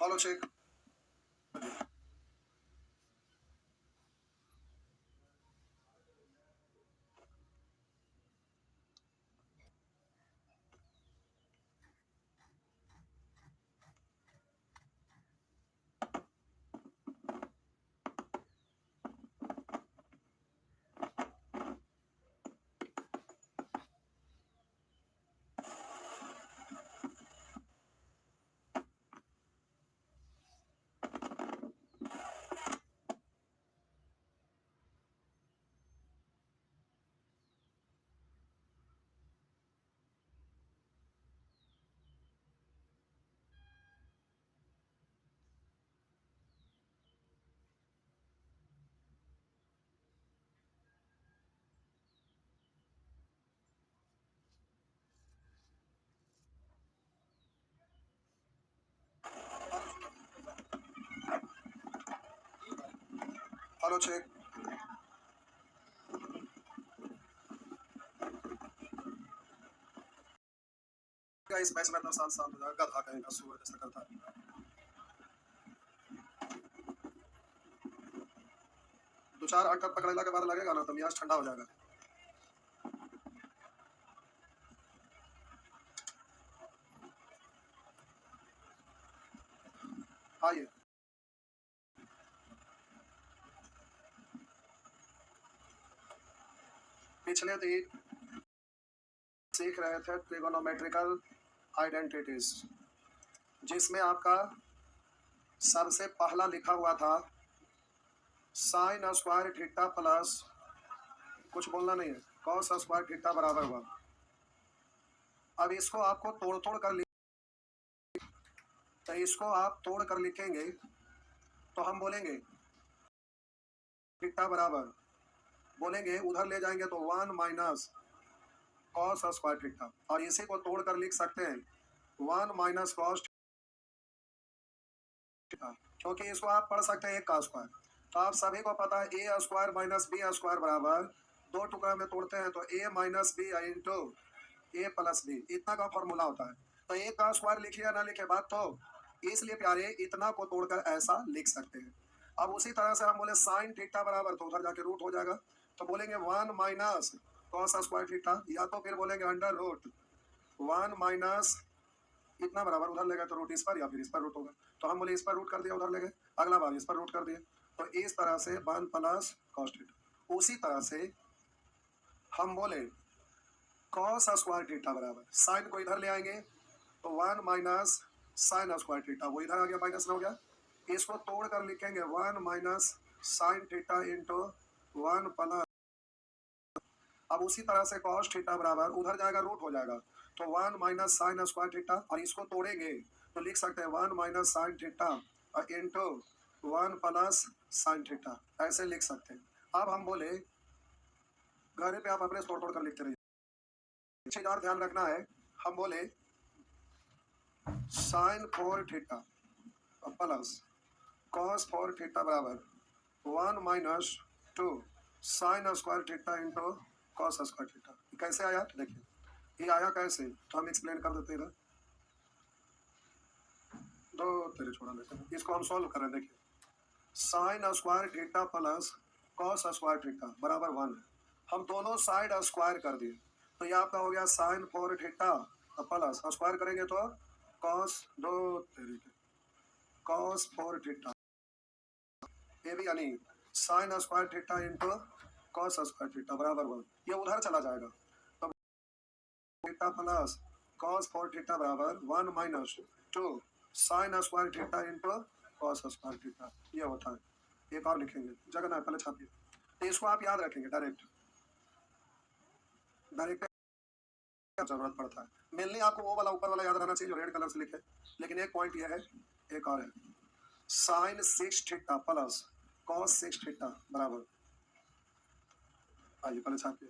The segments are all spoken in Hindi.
Hello check. Hello check. इस मैच में 7-7 हो जाएगा, गधा कहेगा, सूअर जैसा करता है। दो चार अटक पकड़ेला के बाद लगेगा ना तो मियाज ठंडा हो जाएगा। आइए पिछले दिन सीख रहे थे ट्रिगोनोमेट्रिकल आइडेंटिटीज, जिसमें आपका सबसे पहला लिखा हुआ था साइन स्क्वायर थीटा प्लस कुछ बोलना नहीं है कॉस स्क्वायर थीटा बराबर हुआ। अब इसको आपको तोड़ तोड़ कर तो इसको आप तोड़ कर लिखेंगे तो हम बोलेंगे थीटा बराबर, बोलेंगे उधर ले जाएंगे तो 1 माइनस कॉस स्क्वायर थीटा, और इसी को तोड़ कर लिख सकते हैं 1 माइनस कॉस थीटा, क्योंकि इसको आप पढ़ सकते हैं एक का स्क्वायर। तो आप सभी को पता है ए स्क्वायर माइनस बी स्क्वायर बराबर, दो टुकड़ा में तोड़ते हैं तो A minus B into A plus B, इतना का फॉर्मूला होता है। तो ए का स्क्वायर लिखिए या ना लिखे बात तो, इसलिए प्यारे इतना को तोड़कर ऐसा लिख सकते हैं। अब उसी तरह से हम बोले साइन थीटा बराबर, तो उधर जाके रूट हो जाएगा, तो बोलेंगे 1 माइनस कॉस स्क्वायर थीटा, या तो फिर बोलेंगे अंडर रूट 1 माइनस इतना बराबर, उधर लेगा तो रूट इस पर या फिर इस पर रूट होगा, तो हम बोले इस पर रूट कर दिया, उधर ले गए, अगला बार इस पर रूट कर दिए, तो इस तरह से 1 प्लस कॉस थीटा। उसी तरह से हम बोले कॉस स्क्वायर थीटा बराबर, साइन को इधर ले आएंगे तो 1 माइनस साइन स्क्वायर थीटा, वो इधर आ गया माइनस में हो गया, इसको तोड़ कर लिखेंगे 1 minus sine theta into 1 plus, अब उसी तरह से कॉस थीटा बराबर उधर जाएगा रूट हो जाएगा, तो 1 माइनस साइन स्क्वायर थीटा, और इसको तोड़ेंगे तो लिख सकते हैं 1 minus sine theta into 1 plus sine theta, ऐसे लिख सकते हैं। अब हम बोले घर पे आप अपने तोड़ तोड़ कर लिखते रहिए, चीज और ध्यान रखना है, हम बोले sine 4 theta plus cos 4 theta बराबर 1 minus 2 sine square theta into cos square theta. कैसे आया देखिए, ये आया कैसे तो हम एक्सप्लेन कर देते हैं, दो तेरे छोड़ा लेते हैं, इसको हम सॉल्व कर रहे हैं। देखिए sign square theta plus cos square theta बराबर 1 है, हम दोनों साइड स्क्वायर कर दिए, तो ये आपका हो गया साइन 4 थीटा प्लस स्क्वायर करेंगे तो कॉस दो तरीके कॉस 4 थीटा, ये भी यानी sign square theta into cos square theta बराबर 1, ये उधर चला जाएगा, तो थीटा प्लस कॉस 4 थीटा बराबर 1 minus 2 sine square theta into cos square theta, ये होता है। एक और लिखेंगे, जगह ना पहले छापिए, तो इसको आप याद रखेंगे, डायरेक्ट डायरेक्ट जरूरत पड़ता है, मेनली आपको वो वाला ऊपर वाला याद रहना चाहिए जो रेड कलर से लिखे, लेकिन एक पॉइंट ये है, एक और है, sine 6 theta plus cos 6 theta बराबर, आइए पहले छापिए,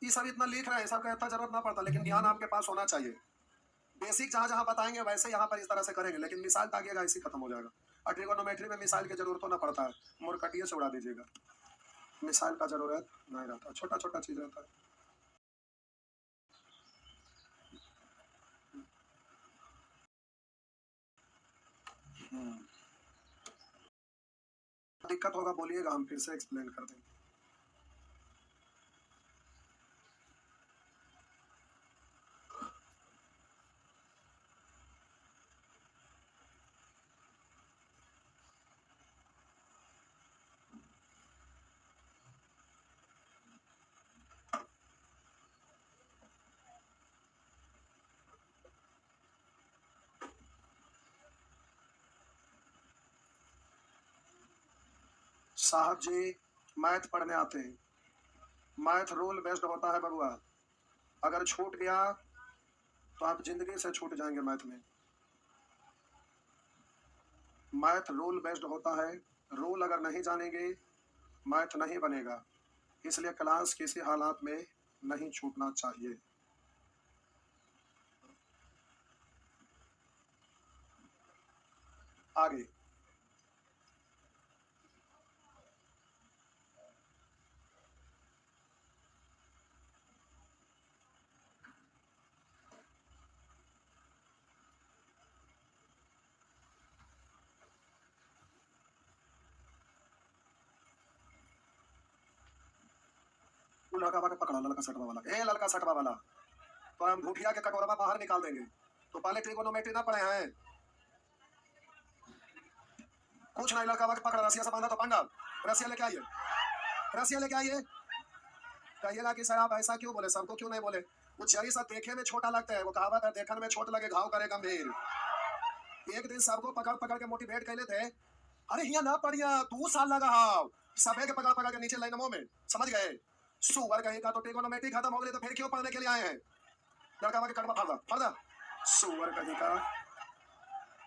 ये सब इतना लिख रहे हैं, सब का इतना जरूरत ना पड़ता, लेकिन ध्यान आपके पास होना चाहिए, बेसिक जहां जहां बताएंगे वैसे यहाँ पर इस तरह से करेंगे, लेकिन मिसाल ताकिएगा ऐसे खत्म हो जाएगा। और ट्रिगोनोमेट्री में मिसाल की जरूरत तो ना पड़ता है, मुरकटिए से उड़ा दीजिएगा, मिसाल का जरूरत नहीं रहता, छोटा छोटा चीज रहता है। दिक्कत होगा बोलिएगा, हम फिर से एक्सप्लेन कर देंगे। साहब जी मैथ पढ़ने आते हैं, मैथ रूल बेस्ड होता है बबुआ, अगर छूट गया तो आप जिंदगी से छूट जाएंगे मैथ में। मैथ रूल बेस्ड होता है, रूल अगर नहीं जानेंगे मैथ नहीं बनेगा, इसलिए क्लास किसी हालात में नहीं छूटना चाहिए। आगे लड़का वाला पकड़ा, लड़का सटवा वाला, ए लड़का सटवा वाला, तो हम भूखिया के कटोरा बाहर निकाल देंगे। तो पहले ट्रिगोनोमेट्री ना पढ़े हैं, कुछ नहीं, लड़का पकड़ा, रसिया से बांधा तो पंडा, रसिया लेके आइए, रसिया लेके आइए। कहिएगा कि सर आप ऐसा क्यों बोले, सबको क्यों नहीं बोले? वो जरी सा देखे में छोटा लगता है, वो कहावत है देखने में छोट लगे घाव करे गंभीर। एक दिन सबको पकड़ पकड़ के मोटिवेट कैले थे, अरे हिया ना पढ़िया 2 साल लगा हाव, सबे के पकड़ पकड़ के नीचे लाइनों में, समझ गए? सुअर कहेगा तो ट्रिगोनोमेट्री खत्म हो गई तो फिर क्यों पढ़ने के लिए आए हैं? लड़का के कटवा फाड़ा फाड़ा, सुअर कहेगा।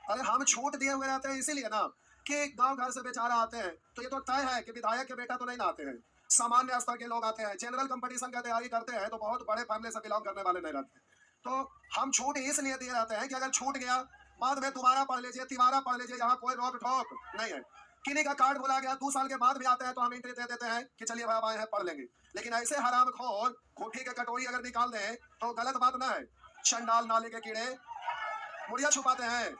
अरे हम छूट दिए हुए रहते हैं इसीलिए ना कि गांव घर से बेचारा आते हैं, तो ये तो तय है कि विधायक के बेटा तो नहीं ना आते हैं, सामान्य स्तर के लोग आते हैं, जनरल कंपटीशन का तैयारी करते हैं तो बहुत बड़े फैमिली से बिलोंग करने वाले नहीं रहते। तो हम छूट इसलिए दिए जाते हैं कि अगर छूट गया बाद में दोबारा पढ़ लीजिए, तिबारा पढ़ लीजिए, यहाँ कोई रोक ठोक नहीं है। किन्हीं का कार्ड भुला गया 2 साल के बाद भी आते हैं तो हम एंट्री दे देते हैं कि चलिए भाई आए हैं पढ़ लेंगे। लेकिन ऐसे हराम खोर खूठी के कटोरी अगर निकाल दें तो गलत बात ना है। चंडाल नाले के कीड़े मुड़िया छुपाते हैं,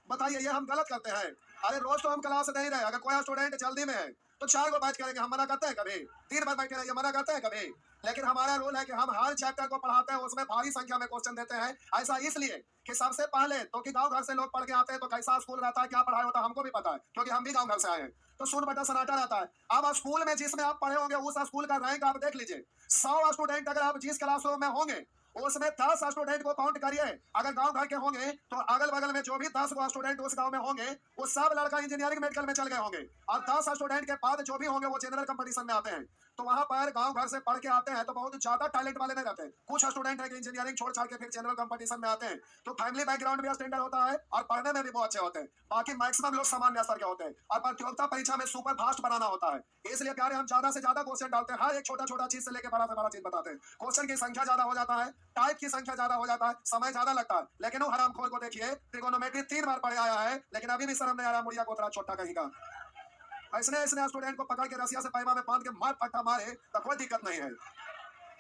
बताइए ये हम गलत करते हैं? अरे रोज तो हम क्लास नहीं रहे, अगर कोई स्टूडेंट जल्दी में है तो 4 को बैच करेंगे, हम मना करते हैं कभी? 3 बार बैठे रहिए, मना करते हैं कभी? लेकिन हमारा रूल है कि हम हर चैप्टर को पढ़ाते हैं, उसमें भारी संख्या में क्वेश्चन देते हैं। ऐसा इसलिए कि सबसे पहले तो कि गांव घर से लोग पढ़ के आते हैं तो कैसा स्कूल रहता है, क्या पढ़ाई होता है हमको भी पता है, क्योंकि हम भी गांव घर से आए हैं। तो सुन बटा सन्नाटा रहता है। अब स्कूल में जिसमें आप पढ़े होंगे उस स्कूल का रैंक आप देख लीजिए, 100 स्टूडेंट अगर आप जिस क्लासरूम में होंगे उसमें 10 स्टूडेंट को काउंट करिए, अगर गांव घर के होंगे तो अगल बगल में जो भी 10 को स्टूडेंट उस गांव में होंगे वो सब लड़का इंजीनियरिंग मेडिकल में चल गए होंगे, और 10 स्टूडेंट के बाद जो भी होंगे वो जनरल कंपटीशन में आते हैं। तो वहां पर गांव घर से पढ़ के आते हैं तो बहुत ज्यादा टैलेंट वाले नहीं रहते, कुछ स्टूडेंट है कि इंजीनियरिंग छोड़ छाड़ के फिर जनरल कंपटीशन में आते हैं, तो फैमिली बैकग्राउंड भी स्टैंडर्ड होता है और पढ़ने में भी बहुत अच्छे होते हैं। बाकी मैक्सिमम लोग सामान्य स्तर के होते हैं और प्रतियोगिता परीक्षा में सुपर फास्ट बनाना होता है, इसलिए प्यारे हम ज्यादा से ज्यादा क्वेश्चन डालते हैं, हर एक छोटा छोटा चीज से लेकर बड़ा से बड़ा चीज बताते हैं। क्वेश्चन की संख्या ज्यादा हो जाता है, टाइप की संख्या ज्यादा हो जाता है, समय ज्यादा लगता है, लेकिन वो हरामखोर को देखिए ट्रिगोनोमेट्री 3 बार पढ़े आया है लेकिन अभी भी शर्म नहीं आ रहा, मुड़िया कोतरा छोटा कहीं का। ऐसने ऐसने स्टूडेंट को पकड़ के रसिया से पैमा में बांध के मार फट्टा मारे तो कोई दिक्कत नहीं है।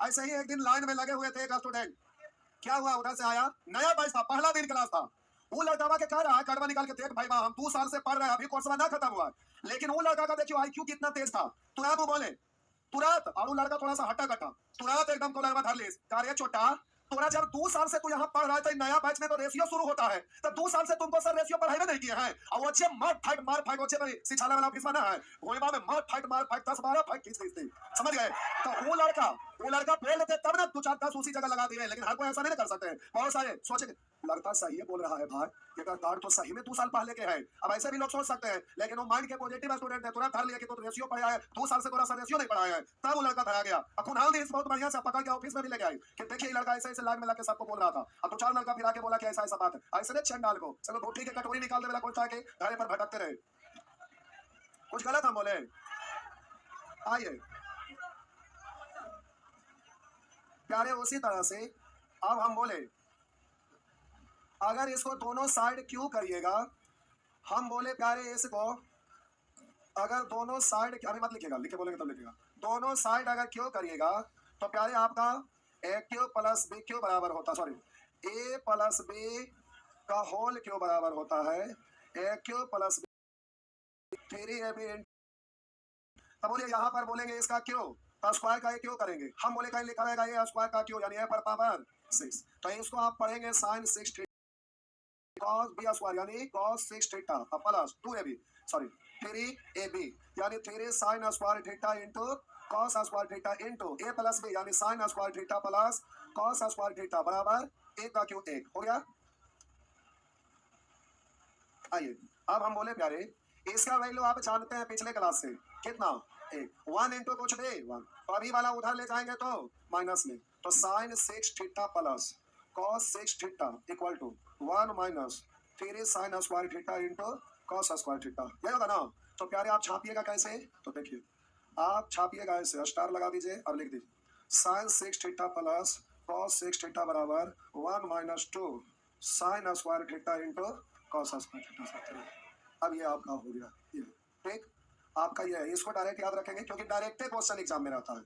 ऐसे ही एक दिन लाइन में लगे हुए थे एक स्टूडेंट, क्या हुआ उधर से आया, नया बैच था, पहला दिन क्लास था, वो लड़का के कह रहा है कड़वा निकाल के देख भाई हम 2 साल से पढ़ रहे हैं, अभी कोर्स ना खत्म हुआ है। लेकिन वो लड़का का देखियो आईक्यू कितना तेज था, तुरंत वो बोले, तुरंत, और वो लड़का थोड़ा सा हटा कटा, तुरंत एकदम को लड़वा धर ली, कार्य छोटा तोरा जब 2 साल से तू यहाँ पढ़ रहा है तो नया बैच में तो रेशियो शुरू होता है, तो 2 साल से तुमको सर रेशियो पढ़ाई नहीं किए हैं, और वो अच्छे मार फाइट अच्छे भाई सिछाने वाला ऑफिस बना है, भोईबा में मार फाइट 10-12 फाइट खींच खींचते, समझ गए? तो वो लड़का फेल लेते तब ना 2-4-10 उसी जगह लगा दिए, लेकिन हर कोई ऐसा नहीं कर सकते। बहुत सारे सोचे लड़का सही है बोल रहा है भाई, ये कार्ड तो सही में 2 साल पहले के है, अब ऐसे भी लोग सोच सकते हैं, लेकिन वो माइंड के पॉजिटिव स्टूडेंट है, तुरंत धर लिया कि तो रेशियो पढ़ाया है, 2 साल से थोड़ा सा रेशियो नहीं पढ़ाया है, तब वो लड़का धरा गया। अब खुनाल दी बहुत बढ़िया से पकड़ के ऑफिस में भी लेके आई कि देखिए लड़का ऐसे ऐसे लाइन में लगे सबको बोल रहा था, अब 2-4 लड़का फिर आके बोला कि ऐसा ऐसा बात है, ऐसे ने चंडाल को चलो भूठी के कटोरी निकाल दे वाला कोई के घरे पर भटकते रहे, कुछ गलत हम बोले? आइए प्यारे, उसी तरह से अब हम बोले अगर इसको दोनों साइड क्यों करिएगा, हम बोले प्यारे इसको अगर दोनों साइड, अभी मत लिखिएगा, लिखे बोलेंगे तब लिखिएगा, दोनों साइड अगर क्यों करिएगा तो प्यारे आपका ए क्यू प्लस बी क्यू बराबर होता, सॉरी ए प्लस बी का होल क्यू बराबर होता है ए क्यू प्लस बी 3ab। अब बोलिए यहाँ पर बोलेंगे इसका क्यू तो स्क्वायर का क्यों करेंगे, हम बोले कहीं लिखा रहेगा ये स्क्वायर का क्यू यानी ए पर पावर 6, तो इसको आप पढ़ेंगे साइन 6 cos b स्क्वायर यानी cos 6 theta plus 2ab, sorry 3ab यानी 3 sin square theta into cos square theta into a plus b यानी sin square theta plus cos square theta बराबर एक का क्यू एक हो गया। आइए अब हम बोले प्यारे इसका वैल्यू आप जानते हैं पिछले क्लास से कितना, एक 1 इंटू कुछ भी 1, तो अभी वाला उधर ले जाएंगे तो माइनस में, तो sine 6 theta plus cos 6 theta equal to 1 minus 3 sine square theta into cos square theta, यही होगा ना। तो प्यारे आप छापिएगा कैसे, तो देखिए आप छापिएगा ऐसे स्टार लगा दीजिए और लिख दीजिए sine 6 theta plus cos 6 theta बराबर 1 minus 2 sine square theta into cos square theta. अब ये आपका हो गया, ये ठीक आपका ये है, इसको डायरेक्ट याद रखेंगे क्योंकि डायरेक्ट क्वेश्चन एग्जाम में रहता है,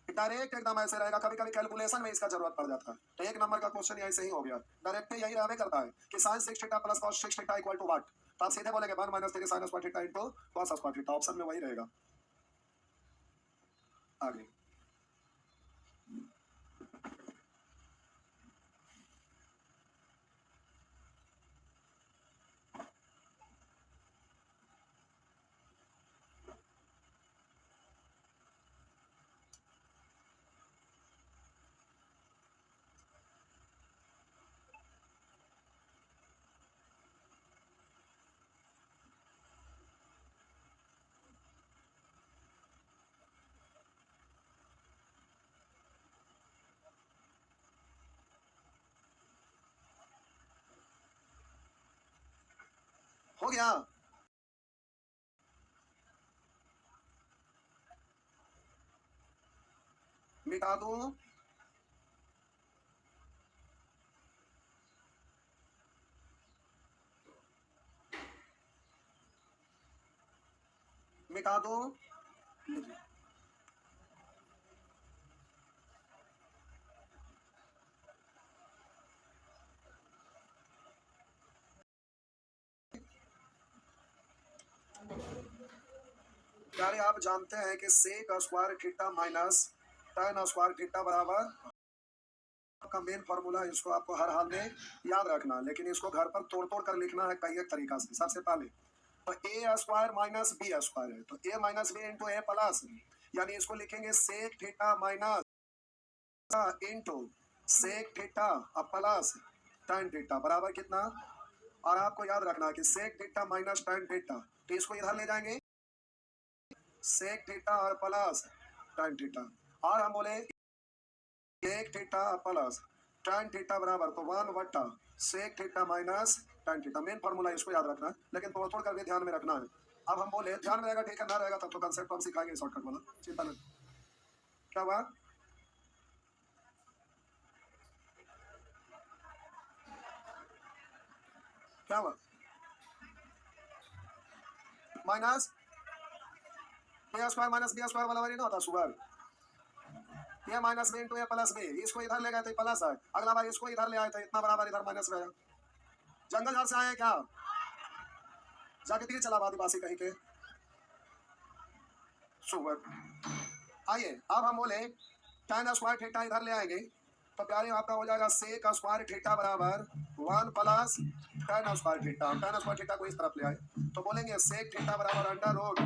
डायरेक्ट एकदम ऐसे रहेगा, कभी कभी कैलकुलेशन में इसका जरूरत पड़ जाता है, तो एक नंबर का क्वेश्चन ऐसे ही हो गया, डायरेक्ट यही रहने करता है कि sine 6 theta plus cos 6 theta equal to what, तो आप सीधे बोलेंगे 1 minus 3 sine square theta into cos square theta, option में वही रहेगा। आगे हो गया, मिटा दूं, मिटा दूं, यानी आप जानते हैं कि sec square theta minus tan square theta बराबर का मेन फॉर्मूला, इसको आपको हर हाल में याद रखना, लेकिन इसको घर पर तोड़ तोड़ कर लिखना है कई एक तरीका से। सबसे पहले तो A square minus B square है, तो A minus B into A plus, यानी इसको लिखेंगे sec theta minus into sec theta plus tan theta बराबर कितना, और आपको याद रखना कि sec theta minus tan theta, तो इसको इधर ले जाएंगे सेक थीटा और प्लस tan थीटा, और हम बोले sec theta plus tan theta बराबर तो 1 बटा sec theta minus tan theta, main formula इसको याद रखना है, लेकिन थोड़ा थोड़ा करके ध्यान में रखना है। अब हम बोले ध्यान में रहेगा ठीक है, ना रहेगा तब तो कंसेप्ट हम सिखाएंगे शॉर्टकट वाला, चिंता नहीं। क्या हुआ, क्या हुआ, माइनस ए स्क्वायर माइनस बी स्क्वायर वाला वही ना होता सुगर, ये minus B into A plus B, इसको इधर ले गए थे प्लस है, अगला बार इसको इधर ले आए थे, इतना बराबर इधर माइनस रहेगा। जंगल झाड़ से आए क्या, जाके तीर चला आदिवासी कहीं के सुगर। आइए अब हम बोले tan स्क्वायर थीटा इधर ले आएंगे, तो प्यारे आपका हो जाएगा सेक स्क्वायर थीटा बराबर 1 plus tan square theta, tan square theta को इस तरफ ले आए तो बोलेंगे सेक थीटा बराबर under root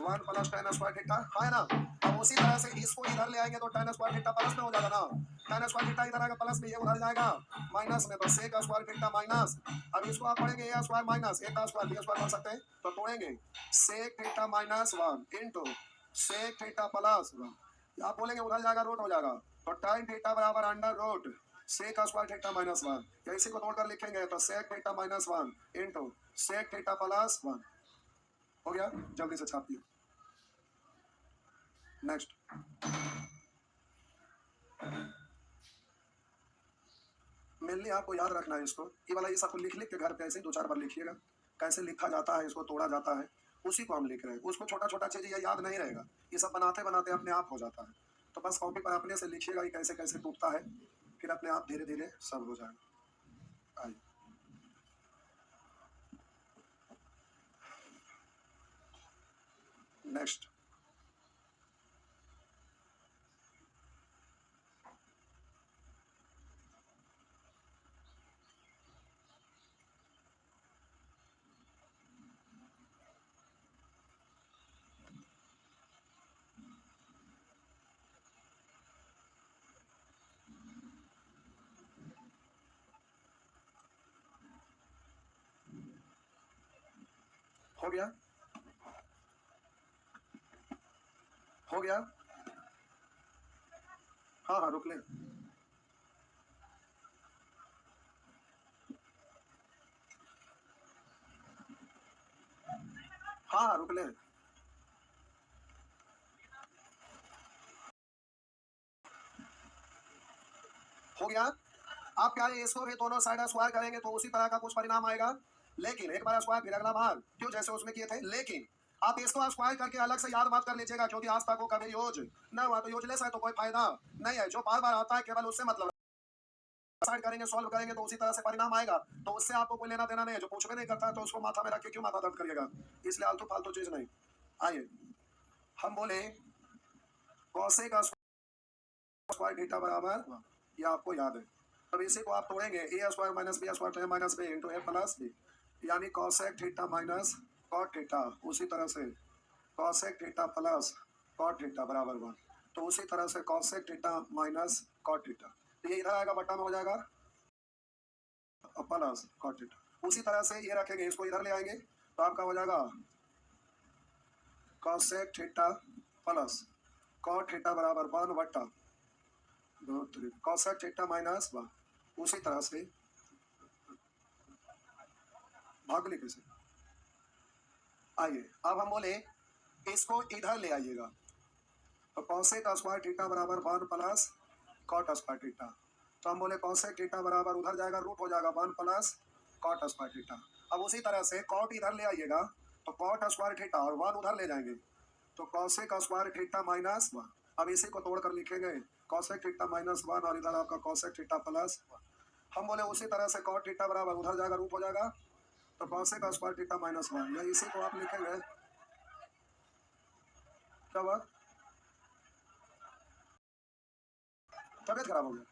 1 plus tan square theta, है ना। अब उसी तरह से इसको इधर ले आएंगे तो tan स्क्वायर थीटा प्लस में हो जाएगा ना, tan स्क्वायर थीटा इधर आएगा प्लस में, ये उधर जाएगा माइनस में, तो सेक स्क्वायर थीटा माइनस, अब इसको आप पढ़ेंगे ए स्क्वायर माइनस ए का स्क्वायर बी स्क्वायर पढ़ सकते हैं, तो तोड़ेंगे sec theta minus 1 into sec theta plus 1, आप बोलेंगे उधर जाएगा रूट हो जाएगा, तो tan थीटा बराबर under root sec square theta minus 1, या इसी को तोड़कर लिखेंगे तो sec theta minus 1 into sec theta plus 1 हो गया, जल्दी से छापिए। नेक्स्ट मेनली आपको याद रखना है इसको, ये वाला ये सब लिख लिख के घर पे ऐसे 2-4 बार लिखिएगा, कैसे लिखा जाता है, इसको तोड़ा जाता है, उसी को हम लिख रहे हैं। उसको छोटा-छोटा चीज़ ये याद नहीं रहेगा, ये सब बनाते-बनाते अपने आप हो जाता है। तो बस कॉपी पर अपने से लिखिएगा कि कैसे-कैसे टूटता है, फिर अपने आप धीरे-धीरे सब हो जाएगा। आइए, नेक्स्ट। हो गया? हो गया? हाँ, हाँ, रुक ले। हाँ, हाँ, रुक ले। हो गया? आप क्या है, इसको भी दोनों साइड स्क्वायर करेंगे तो उसी तरह का कुछ परिणाम आएगा, लेकिन एक बार स्क्वायर फिर अगला भाग, क्यों जैसे उसमें किए थे। लेकिन आप इसको स्क्वायर करके अलग से याद मत कर लीजिएगा, क्योंकि आज तक वो कभी यूज न हुआ, तो यूजलेस है तो कोई फायदा नहीं है। जो बार बार आता है केवल उससे मतलब साइड करेंगे, सॉल्व करेंगे तो उसी तरह से परिणाम आएगा, तो उससे आपको कोई लेना देना नहीं है। जो पूछ भी नहीं करता है तो उसको माथा में रख के क्यों माथा दर्द करिएगा, इसलिए आलतू फालतू चीज नहीं। आइए हम बोले कौसे का स्क्वायर थीटा बराबर, ये आपको याद है। अब इसी को आप तोड़ेंगे, A square minus B square तो A minus B into A plus B, यानी cosec theta minus cot theta. उसी तरह से cosec theta plus cot theta बराबर 1, तो उसी तरह से cosec theta minus cot theta, तो ये इधर आएगा बट्टा में हो जाएगा प्लस कॉट थीटा। उसी तरह से ये रखेंगे, इसको इधर ले आएंगे तो आपका हो जाएगा cosec theta plus cot theta बराबर 1 बट्टा कॉसेक थीटा माइनस 1। उसी तरह से भाग लिखे से। आइए अब हम बोले इसको इधर ले आइएगा, तो कॉसेक स्क्वायर थीटा बराबर 1 प्लस कॉट स्क्वायर थीटा, तो हम बोले कॉसेक थीटा बराबर उधर जाएगा, रूट हो जाएगा 1 प्लस कॉट स्क्वायर थीटा। अब उसी तरह से कॉट इधर ले आइएगा, तो कॉट स्क्वायर थीटा और 1 उधर ले जाएंगे, तो कॉसेक स्क्वायर थीटा माइनस 1। अब इसी को तोड़कर लिखेंगे कॉसेक थीटा माइनस 1 और इधर आपका कॉसेक थीटा प्लस 1। हम बोले उसी तरह से कॉट थीटा बराबर उधर जाएगा, रूट हो जाएगा, तो कॉसेक स्क्वायर थीटा माइनस 1, या इसी को आप लिखेंगे क्या हुआ, तबियत खराब हो गया।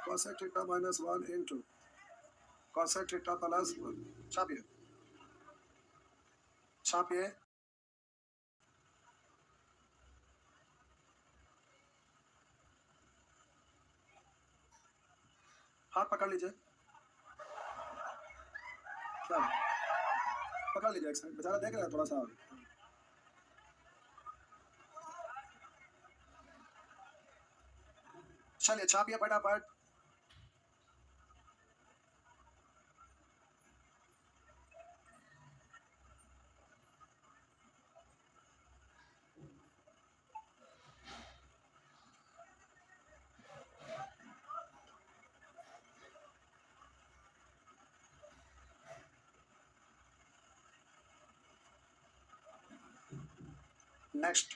Cosec theta minus 1 into cosec theta plus 1। छापिए छापिए, हाथ पकड़ लीजिए, क्या पकड़ लीजिए, एक सेकंड, बेचारा देख रहा है थोड़ा सा। चलिए छापिए फटाफट। नेक्स्ट,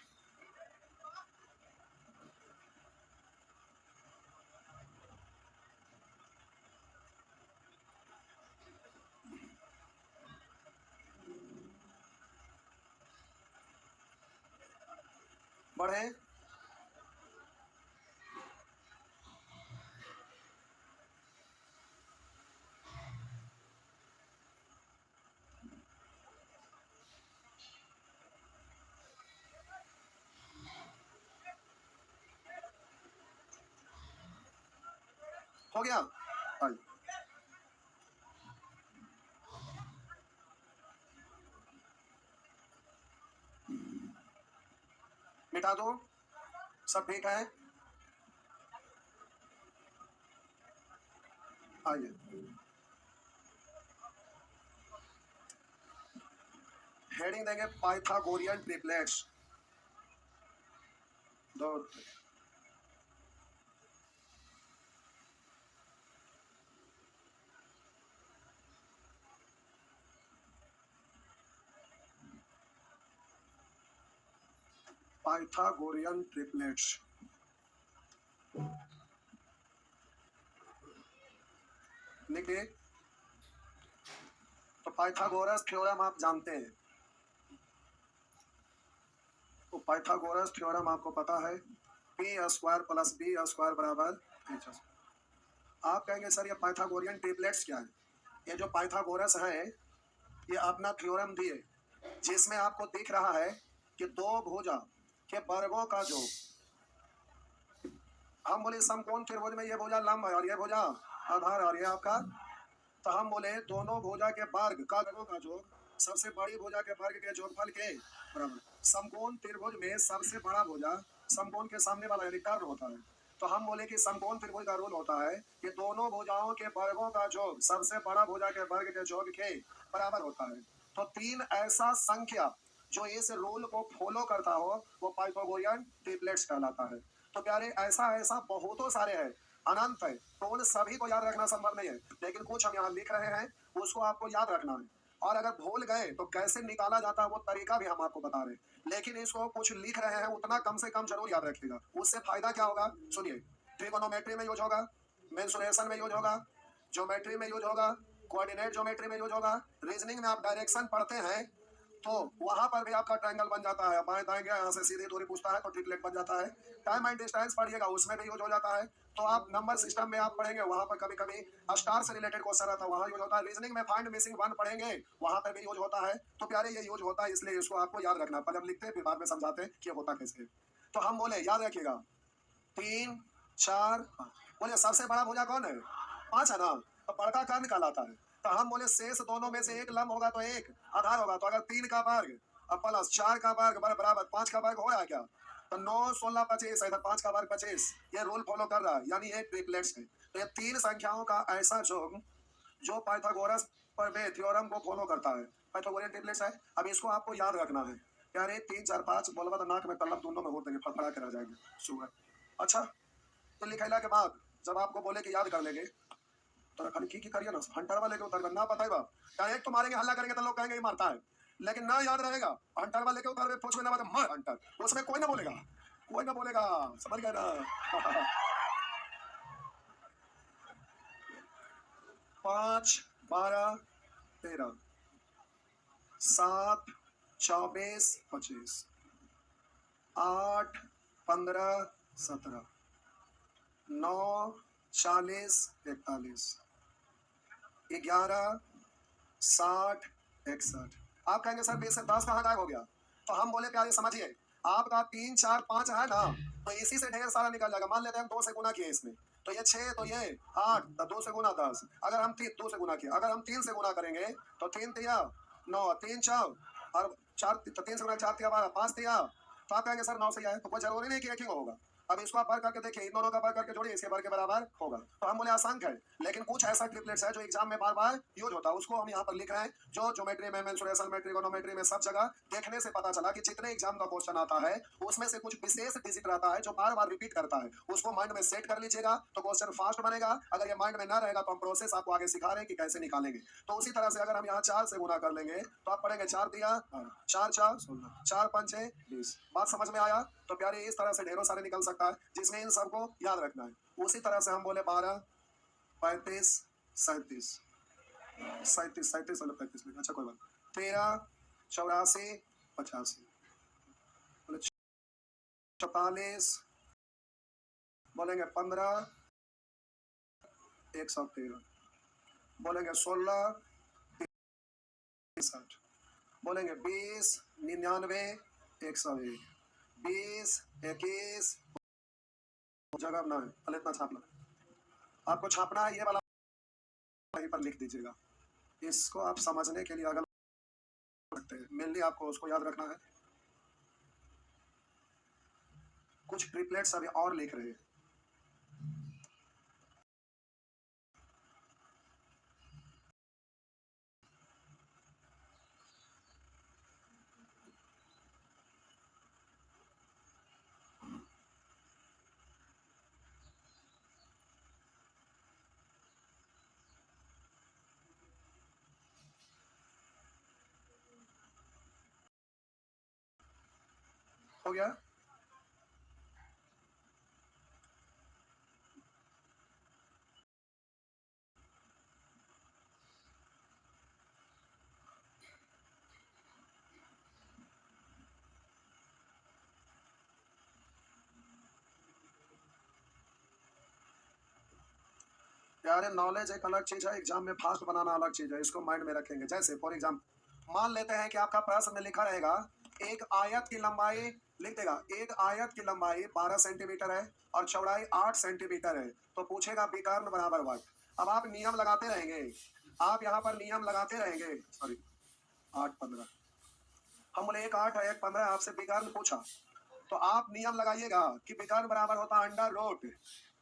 बढ़े। हो गया। आइए मिटा दो, सब ठीक है। आइए हेडिंग देंगे पाइथागोरियन ट्रिपलेट्स। दो पाइथागोरियन ट्रिपलेट्स। देखिए, तो पाइथागोरस थ्योरम आप जानते हैं, तो पाइथागोरस थ्योरम आपको पता है, P square plus B square बराबर एच स्क्वायर। आप कहेंगे सर ये पाइथागोरियन ट्रिपलेट्स क्या है? ये जो पाइथागोरस है ये अपना थ्योरम दिए जिसमें आपको दिख रहा है कि दो भुजा के वर्गों का जो, हम बोले समकोण त्रिभुज में ये भुजा लंब है और ये भुजा आधार और ये आपका, तो हम बोले दोनों भुजा के वर्ग का वर्गों का जोड़ सबसे बड़ी भुजा के वर्ग के जोड़फल के बराबर। समकोण त्रिभुज में सबसे बड़ा भुजा समकोण के सामने वाला यानी कर्ण होता है, तो हम बोले कि समकोण त्रिभुज का रूल होता है कि दोनों भुजाओं के वर्गों का जोड़ सबसे बड़ा भुजा के वर्ग के जोड़ के बराबर होता है। तो तीन ऐसा संख्या जो इस रूल को फॉलो करता हो वो पाइथागोरियन ट्रिपलेट्स कहलाता है। तो प्यारे ऐसा ऐसा बहुतों सारे हैं, अनंत है, तो उन सभी को याद रखना संभव नहीं है, लेकिन कुछ हम यहाँ लिख रहे हैं उसको आपको याद रखना है, और अगर भूल गए तो कैसे निकाला जाता है वो तरीका भी हम आपको बता रहे हैं, लेकिन इसको कुछ लिख रहे हैं उतना कम से कम जरूर याद रखिएगा। उससे फायदा क्या होगा सुनिए, ट्रिगोनोमेट्री में यूज होगा, मेंसुरेशन में यूज होगा, ज्योमेट्री में यूज होगा, कोऑर्डिनेट ज्योमेट्री में यूज होगा, रीजनिंग में आप डायरेक्शन पढ़ते हैं तो वहां पर भी आपका ट्रायंगल बन जाता है, बाएं दाएं गया यहाँ से सीधी दूरी पूछता है तो ट्रिपलेट बन जाता है। टाइम एंड डिस्टेंस पढ़िएगा उसमें भी यूज हो जाता है। तो आप नंबर सिस्टम में आप पढ़ेंगे वहां पर कभी कभी स्टार से रिलेटेड क्वेश्चन आता है वहां यूज होता है। रीजनिंग में फाइंड मिसिंग वन पढ़ेंगे वहां पर भी यूज होता है। तो प्यारे ये यूज होता है इसलिए इसको आपको याद रखना, पर जब लिखते हैं फिर बाद में समझाते हैं कि होता कैसे। तो हम बोले याद रखिएगा 3 4 5, बोले सबसे बड़ा भुजा कौन है? 5 है ना, तो बड़का कर्ण कहलाता है। तो हम बोले शेष दोनों में से एक लंब होगा तो एक आधार होगा, तो अगर 3 का वर्ग और प्लस 4 का वर्ग बराबर 5 का वर्ग हो रहा है क्या, तो 9 16 25 है, 5 का वर्ग 25, ये रूल फॉलो कर रहा है, यानी ये ट्रिपलेट्स है। तो ये तीन संख्याओं का ऐसा जोड़ जो पाइथागोरस पर थ्योरम को फॉलो करता है, पाइथागोरियन ट्रिपलेट्स है। अब इसको आपको याद रखना है यार, 3 4 5 बोलबा तो नाक में कलम दोनों में होते हैं, फड़फड़ा के रह जाएंगे शुगर। अच्छा, तो लिखैला के बाद जब आपको बोले कि याद कर लेंगे तो खाली की करिए ना, हंटर वाले के उतर ना पता है बा, डायरेक्ट तो मारेंगे हल्ला करेंगे तो लोग कहेंगे ये मारता है, लेकिन ना याद रहेगा हंटर वाले के उतर पूछ में ना मार हंटर, उसमें कोई ना बोलेगा, कोई ना बोलेगा, समझ गए ना। 5 12 13 7 24 25 8 15 17 9 40 41 11 60 61। आप कहेंगे सर 20 से 10 कहाँ गायब हो गया, तो हम बोले प्यारे समझिए, आपका 3 4 5 है ना, तो इसी से ढेर सारा निकल जाएगा। मान लेते हैं हम 2 से गुना किए इसमें, तो ये 6, तो ये 8, तो 2 से गुना 10, अगर हम 2 से गुना किए, अगर हम 3 से गुना करेंगे तो 3 तिया 9, 3 4 और 4, तो 3 से गुना 4 तिया 12, 5 तिया, तो आप कहेंगे सर 9 से आए, तो कोई जरूरी नहीं कि एक ही होगा। अब इसको आप वर्ग करके देखिए, इन दोनों का वर्ग करके जोड़िए, इसके वर्ग के बराबर होगा। तो हम बोले आसान है, लेकिन कुछ ऐसा ट्रिपलेट्स है जो एग्जाम में बार बार यूज होता है, उसको हम यहाँ पर लिख रहे हैं, जो ज्योमेट्री में, मेंसुरेशन में, ट्रिगोनोमेट्री में, सब जगह देखने से पता चला कि जितने एग्जाम का क्वेश्चन आता है उसमें से कुछ विशेष डिजिट रहता है जो बार बार रिपीट करता है, उसको माइंड में सेट कर लीजिएगा तो क्वेश्चन फास्ट बनेगा। अगर ये माइंड में ना रहेगा तो हम प्रोसेस आपको आगे सिखा रहे हैं कि कैसे निकालेंगे। तो उसी तरह से अगर हम यहाँ 4 से गुना कर लेंगे तो आप पढ़ेंगे 4 दिया 4 4 16, 4 5 6 20। बात समझ में आया? तो प्यारे इस तरह से ढेरों सारे निकल सकता है जिसमें इन सबको याद रखना है। उसी तरह से हम बोले 12 35 37 37 37 वाला 35 में, अच्छा कोई बात, 13 84 85, बोले 44, बोलेंगे 15 113, बोलेंगे 16 63, बोलेंगे 20 99 101, 20 21, जगह ना है पहले इतना छापना, आपको छापना है ये वाला वहीं पर लिख दीजिएगा। इसको आप समझने के लिए अगर सकते हैं, मेनली आपको उसको याद रखना है। कुछ ट्रिपलेट्स अभी और लिख रहे हैं, हो गया। यार नॉलेज एक अलग चीज है, एग्जाम में फास्ट बनाना अलग चीज है, इसको माइंड में रखेंगे। जैसे फॉर एग्जाम्पल मान लेते हैं कि आपका प्रश्न में लिखा रहेगा एक आयत की लंबाई, लिख देगा एक आयत की लंबाई 12 सेंटीमीटर है और चौड़ाई 8 सेंटीमीटर है, तो पूछेगा विकर्ण बराबर वट। अब आप नियम लगाते रहेंगे, आप यहाँ पर नियम लगाते रहेंगे। सॉरी 8 15, हम बोले एक 8 है एक 15, आपसे विकर्ण पूछा तो आप नियम लगाइएगा कि विकर्ण बराबर होता है under root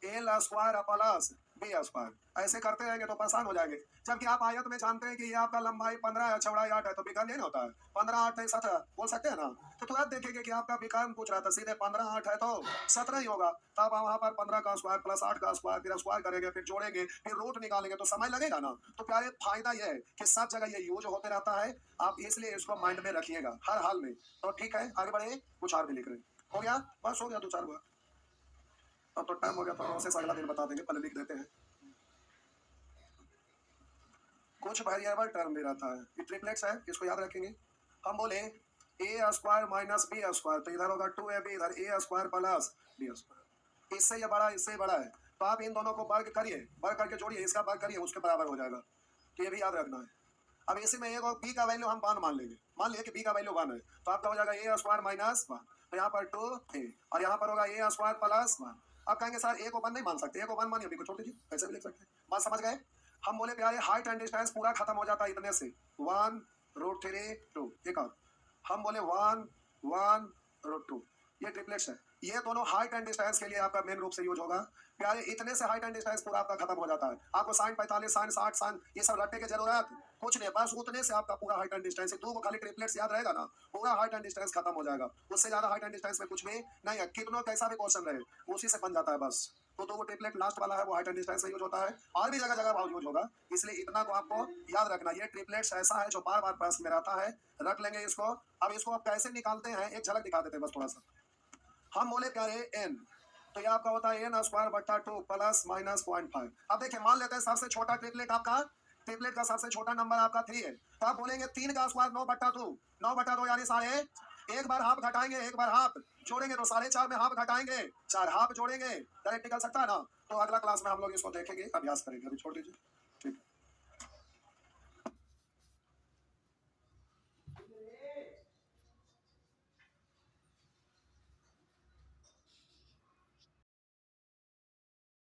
L square plus B square. ऐसे करते रहेंगे तो परेशान हो जाएंगे। जबकि आप आयत में जानते हैं कि ये आपका लंबाई 15 है चौड़ाई 8 है, तो विकर्ण नहीं होता है 15 8 है 17 बोल सकते हैं ना। तो तुरंत देखेंगे कि आपका विकर्ण पूछ रहा था, सीधे 15 8 है तो 17 ही होगा। तब वहां पर 15 का स्क्वायर प्लस 8 का स्क्वायर, फिर स्क्वायर करेंगे, फिर जोड़ेंगे, फिर रूट निकालेंगे, तो समय लगेगा ना। तो प्यारे फायदा यह है कि सब जगह ये यूज होते रहता है, आप इसलिए इसको माइंड में रखिएगा हर हाल में। तो ठीक है आगे बढ़े, कुछ और भी लिख रहे हैं। हो गया, बस हो गया, 2 4 हुआ। अब तो टाइम हो गया, तो प्रोसेस अगला दिन बता देंगे, पहले लिख देते हैं। कुछ वेरिएबल टर्म भी रहता है, ये ट्रिपलेट्स है, इसको याद रखेंगे। हम बोले ए स्क्वायर माइनस बी स्क्वायर, तो इधर होगा 2ab, इधर ए स्क्वायर प्लस बी स्क्वायर। इससे ये बड़ा इससे बड़ा है, तो आप इन दोनों को वर्ग करिए, वर्ग करके जोड़िए, इसका वर्ग करिए, उसके बराबर हो जाएगा। तो ये भी याद रखना है। अब इसी में एक और बी का वैल्यू हम 1 मान लेंगे, मान लिया कि बी का वैल्यू 1 है, तो आपका हो जाएगा ए स्क्वायर माइनस 1, तो यहाँ पर 2a और यहाँ पर होगा ए स्क्वायर प्लस 1। अब कहेंगे सर ए को 1 नहीं मान सकते, ए को 1 मानिए, बी को छोड़ दीजिए, ऐसे भी लिख सकते हैं। बात समझ गए। हम बोले प्यारे हाइट एंड डिस्टेंस पूरा खत्म हो जाता है इतने से, 1 रूट 3 2। एक और हम बोले 1 1 रूट 2, ये ट्रिपलेट्स है। ये दोनों हाइट एंड डिस्टेंस के लिए आपका मेन रूप से यूज होगा। प्यारे इतने से हाइट एंड डिस्टेंस पूरा आपका खत्म हो जाता है। आपको साइन 45 साइन 60 साइन ये सब रटने की जरूरत कुछ नहीं, बस उतने से आपका पूरा हाइट एंड डिस्टेंस, दो को खाली ट्रिपलेट्स याद रहेगा ना, पूरा हाइट एंड डिस्टेंस खत्म हो जाएगा। उससे ज्यादा हाइट एंड डिस्टेंस में कुछ भी नहीं है, कितना कैसा भी क्वेश्चन रहे उसी से बन जाता है बस। तो दो ट्रिपलेट लास्ट वाला है वो हाइट एंड डिस्टेंस में यूज होता है, और भी जगह जगह बहुत यूज होगा, इसलिए इतना को आपको याद रखना। ये ट्रिपलेट्स ऐसा है जो बार बार प्रश्न में रहता है, रख लेंगे इसको। अब इसको आप कैसे निकालते हैं एक झलक दिखा देते हैं बस थोड़ा सा। हम बोले प्यारे एन, तो ये आपका होता है एन स्क्वायर बट्टा 2 प्लस माइनस 0.5। अब देखिए मान लेते हैं सबसे छोटा ट्रिपलेट आपका, ट्रिपलेट का सबसे छोटा नंबर आपका 3 है, तो आप बोलेंगे 3 का स्क्वायर 9 बट्टा 2, 9 बट्टा 2 यानी 4.5। एक बार हाफ घटाएंगे, एक बार हाफ जोड़ेंगे, तो 4.5 में हाफ घटाएंगे 4 हाफ जोड़ेंगे, डायरेक्ट निकल सकता है ना। तो अगला क्लास में हम लोग इसको देखेंगे, अभ्यास करेंगे, अभी छोड़ दीजिए।